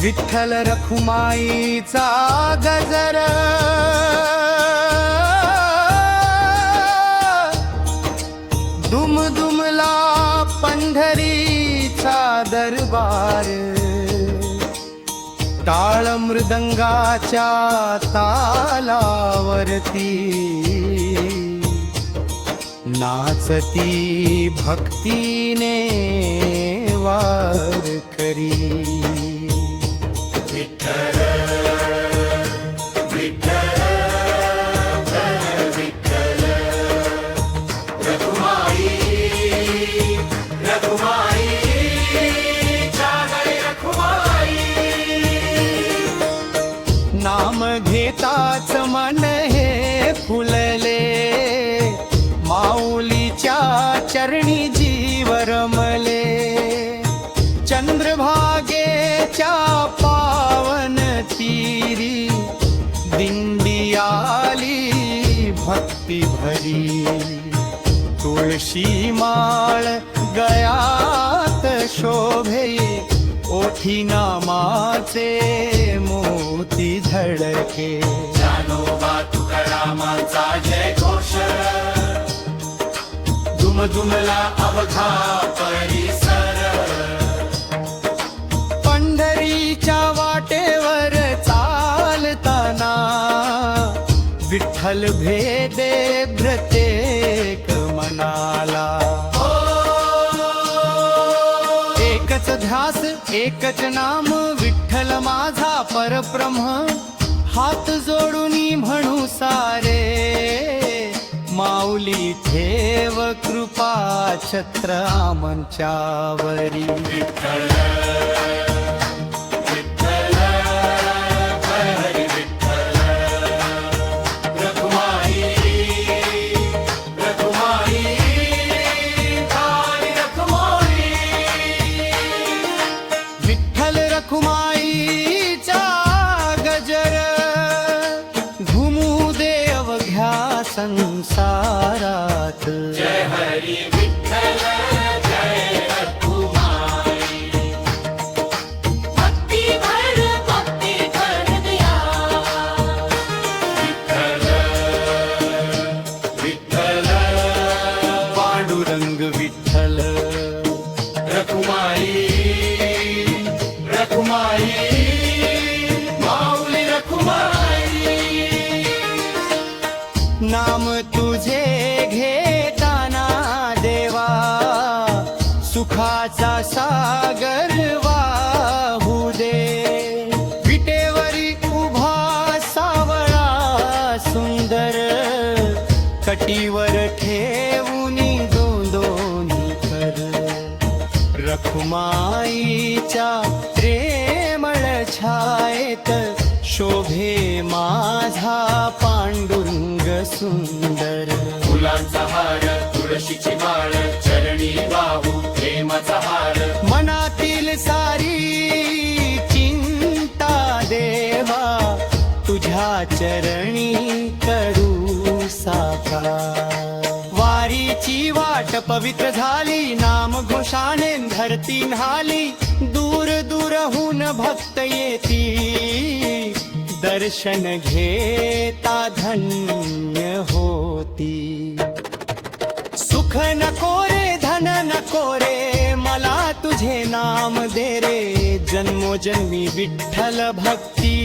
विठ्ठल रखुमाईचा गजर दुमदुमला पंढरीचा दरबार टाळ मृदंगाच्या तालावरती नाचती भक्तीने वारकरी विठ्ठल विठ्ठल विठ्ठल रखुमाई रखुमाई जागरण रखुमाई नाम घेताच मन हे फुलले माऊलीच्या चरणी जीव रमले चंद्रभागेच्या पावन तीरी दिंडी आली भक्ती भरी तुळशी माळ गळ्यात शोभे ओठी नामाचे मोती झळके जानोबा तुकारामांचा जय घोष दुमदुमला अवघा परिसर पंढरीच्या वाटेवर चालताना विठ्ठल भेदे प्रत्येक मनाला एकच ध्यास एकच नाम विठ्ठल माझा परब्रह्म हात जोडूनी म्हणू सारे माऊली ठेव कृपा छत्र आमच्यावरी विठ्ठल विठ्ठल हरी विठ्ठल रखुमाई रखुमाई हरी रखुमाई विठ्ठल रखुमाईचा गजर घुमू दे अवघ्या संसारात जय हरी विठ्ठल जय रखुमाई भक्ती भर दिया विठ्ठल विठ्ठल पांडुरंग विठ्ठल रखुमाई रखुमाई माऊली रखुमाई नाम तुझे घेताना देवा सुखाचा सागर वाहू दे विटेवरी उभा सावळा सुंदर कटीवर ठेवूनी दोन्ही कर रखुमाईच्या प्रेमळ छायेत शोभे माझा पांडुरंग सुंदर फुलांचा हार तुळशीची माळ चरणी वाहू प्रेमाचा हार मनातील सारी चिंता देवा तुझ्या चरणी करू साकार वारीची वाट पवित्र झाली नाम घोषाने धरती न्हाली दूर दूरहून भक्त येती दर्शन घेता धन्य होती सुख नको रे धन नको रे मला तुझे नाम दे रे जन्मोजन्मी विठ्ठल भक्ती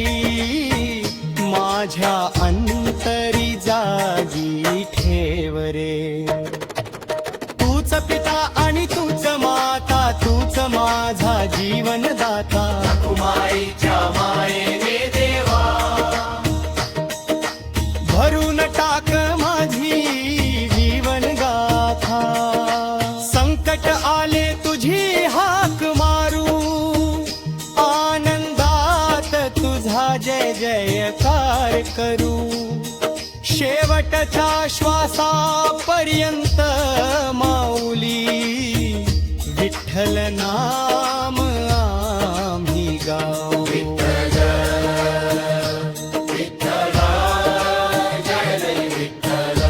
माझ्या अंतरी जागी ठेव रे तूच पिता आणि तूच माता तूच माझा जीवनदाता रखुमाईच्या मायेने देवा भरून टाक माझी जीवन गाथा संकट आले तुझी हाक मारू आनंदात तुझा जय जयकार करू शेवटच्या श्वासापर्यंत माऊली विठ्ठल नाम आम्ही गाऊ विठ्ठल विठ्ठल जय जय विठ्ठल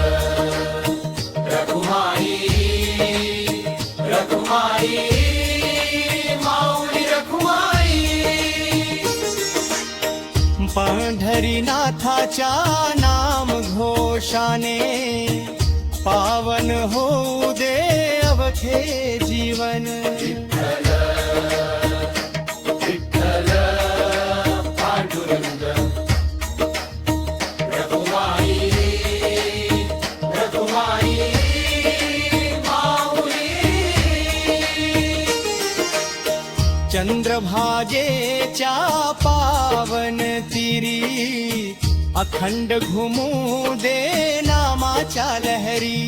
रखुमाई रखुमाई माऊली रखुमाई हरिनाथाच्या नाम घोषाने पावन होऊ दे अवघे जीवन. विठ्ठल पांडुरंग रघुमाई रघुमाई माऊली. चंद्रभागेच्या पावन तीरी अखंड घुमू दे नामाच्या लहरी.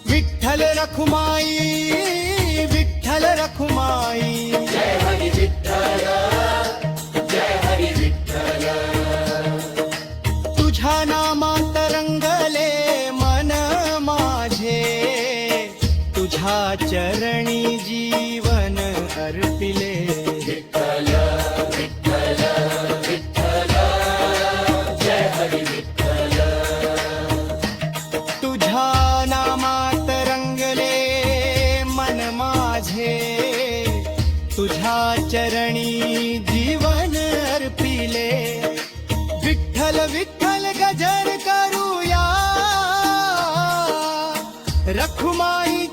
विठ्ठल रखुमाई विठ्ठल रखुमाई. जय हरी विठ्ठल जय हरी विठ्ठल. तुझ्या नामात रंगले मन माझे तुझ्या चरणी जीवन अर्पिले. विठ्ठल विठ्ठल विठ्ठल जय हरी विठ्ठल. तुझ्या नामात रंगले मन माझे तुझ्या चरणी जीवन अर्पिले. विठ्ठल विठ्ठल गजर करूया रखुमाई